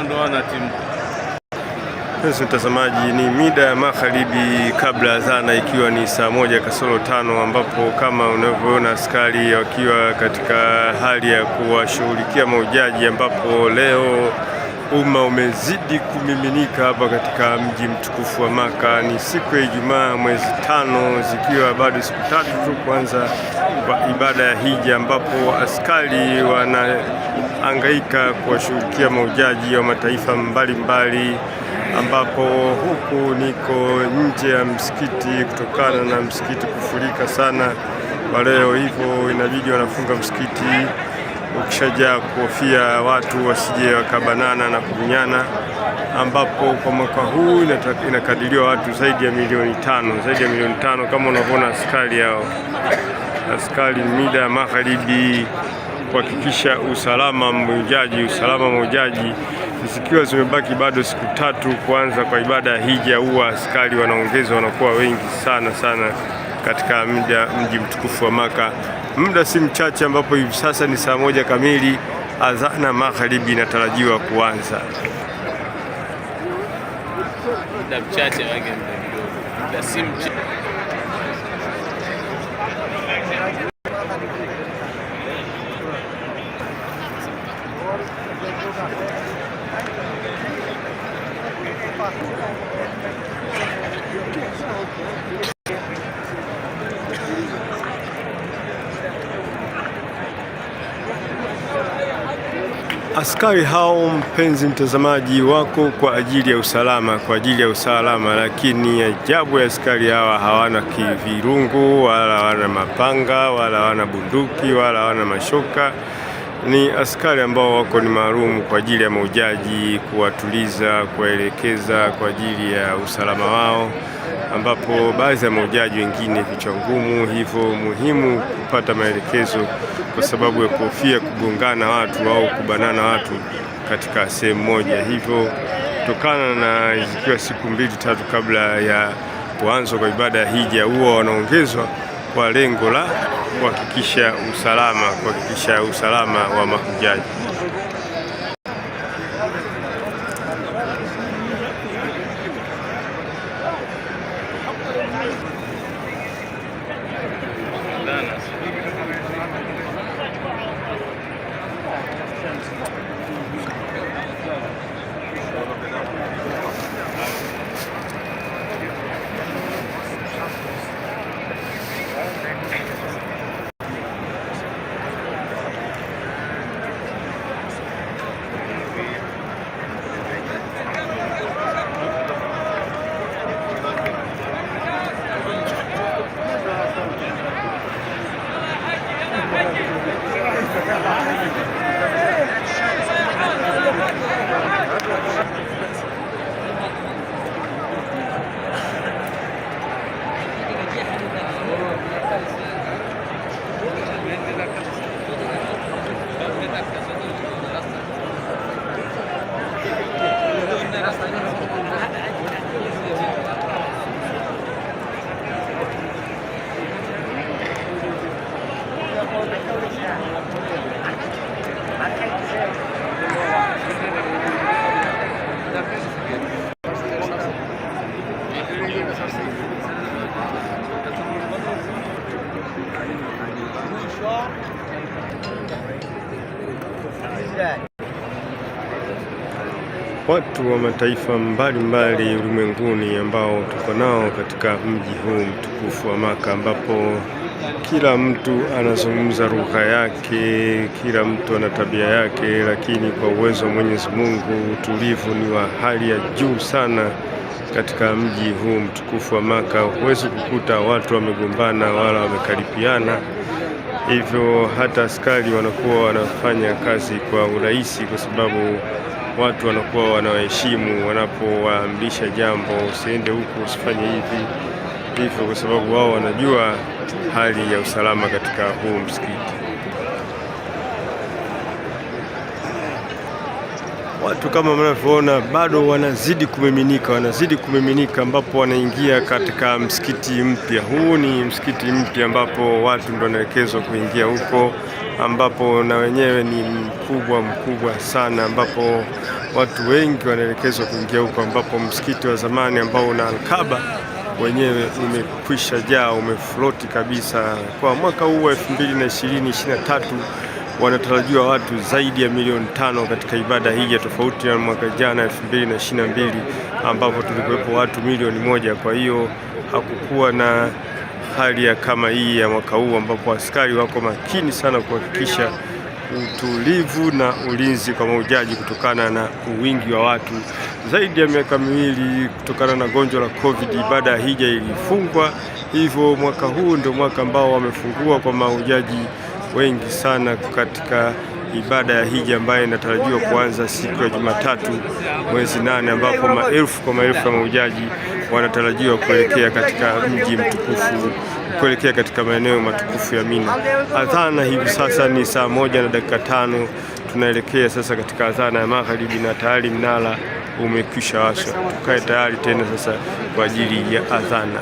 ndo wana timu. Mtazamaji, ni mida ya magharibi kabla ya adhana, ikiwa ni saa 1:05, ambapo kama unavyoona askari wakiwa katika hali ya kuwashughulikia mahujaji, ambapo leo umma umezidi kumiminika hapa katika mji mtukufu wa Maka. Ni siku ya Ijumaa mwezi 5, zikiwa bado siku 3 tu kuanza kwa ibada ya hija, ambapo askari wanahangaika kuwashughulikia mahujaji wa mataifa mbalimbali, ambapo huku niko nje ya msikiti kutokana na msikiti kufurika sana kwa leo, hivyo inabidi wanafunga msikiti ukishajaa kuhofia watu wasije wakabanana na kunyana, ambapo kwa mwaka huu inakadiriwa watu zaidi ya milioni 5 kama unavyoona askari hao. Askari mida ya magharibi kuhakikisha usalama mahujaji, zikiwa zimebaki bado siku 3 kuanza kwa ibada ya hija, huwa askari wanaongezwa, wanakuwa wengi sana katika mji mtukufu wa Maka. Muda si mchache, ambapo hivi sasa ni saa 1 kamili, adhana magharibi inatarajiwa kuanza. Muda mchache wake, muda si mchache. Askari hao, mpenzi mtazamaji, wako kwa ajili ya usalama, lakini ajabu ya askari hawa hawana kivirungu wala hawana mapanga wala hawana bunduki wala hawana mashoka. Ni askari ambao wako ni maalum kwa ajili ya mahujaji, kuwatuliza, kuwaelekeza kwa ajili ya usalama wao, ambapo baadhi ya mahujaji wengine vichwa ngumu, hivyo muhimu kupata maelekezo kwa sababu ya kuhofia kugongana watu au kubanana watu katika sehemu moja. Hivyo kutokana na zikiwa siku 2-3 kabla ya kuanza kwa ibada ya hija, huwa wanaongezwa kwa lengo la kuhakikisha usalama wa mahujaji. Watu wa mataifa mbalimbali ulimwenguni ambao tuko nao katika mji huu mtukufu wa Maka, ambapo kila mtu anazungumza lugha yake, kila mtu ana tabia yake, lakini kwa uwezo wa Mwenyezi Mungu utulivu ni wa hali ya juu sana katika mji huu mtukufu wa Maka. Huwezi kukuta watu wamegombana wala wamekaripiana, hivyo hata askari wanakuwa wanafanya kazi kwa urahisi, kwa sababu watu wanakuwa wanawaheshimu wanapowaamrisha jambo, usiende huku, usifanye hivi hivyo, kwa sababu wao wanajua hali ya usalama katika huu msikiti. Watu kama mnavyoona bado wanazidi kumiminika, ambapo wanaingia katika msikiti mpya. Huu ni msikiti mpya ambapo watu ndio wanaelekezwa kuingia huko, ambapo na wenyewe ni mkubwa sana, ambapo watu wengi wanaelekezwa kuingia huko, ambapo msikiti wa zamani ambao una Al-Kaaba wenyewe umekwisha jaa, umefloti kabisa. Kwa mwaka huu wa 2023 wanatarajiwa watu zaidi ya milioni 5 katika ibada hii, tofauti na mwaka jana 2022 ambapo tulikuwepo watu milioni 1. Kwa hiyo hakukuwa na hali ya kama hii ya mwaka huu, ambapo askari wako makini sana kuhakikisha utulivu na ulinzi kwa mahujaji kutokana na wingi wa watu. Zaidi ya miaka miwili kutokana na gonjwa la COVID, ibada ya hija ilifungwa, hivyo mwaka huu ndio mwaka ambao wamefungua kwa mahujaji wengi sana katika ibada ya hija ambayo inatarajiwa kuanza siku ya Jumatatu mwezi 8, ambapo maelfu kwa maelfu ya mahujaji wanatarajiwa kuelekea katika mji mtukufu, kuelekea katika maeneo matukufu ya Mina. Adhana hivi sasa ni saa 1:05. Tunaelekea sasa katika adhana ya magharibi na tayari mnara umekwisha washwa. Tukae tayari tena sasa kwa ajili ya adhana.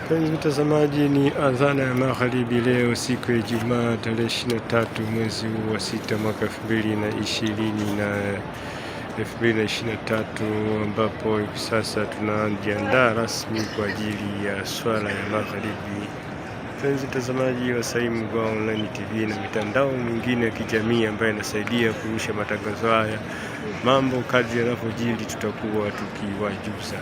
Mpenzi mtazamaji, ni adhana ya magharibi leo siku ya Ijumaa tarehe 23 mwezi wa 6 mwaka 2024, 2023 ambapo hivi sasa tunajiandaa rasmi kwa ajili ya swala ya magharibi. Mpenzi mtazamaji wa Saimu Mgwa Online TV na mitandao mingine ya kijamii ambayo inasaidia kurusha matangazo haya, mambo kadri yanavyojiri tutakuwa tukiwajuza.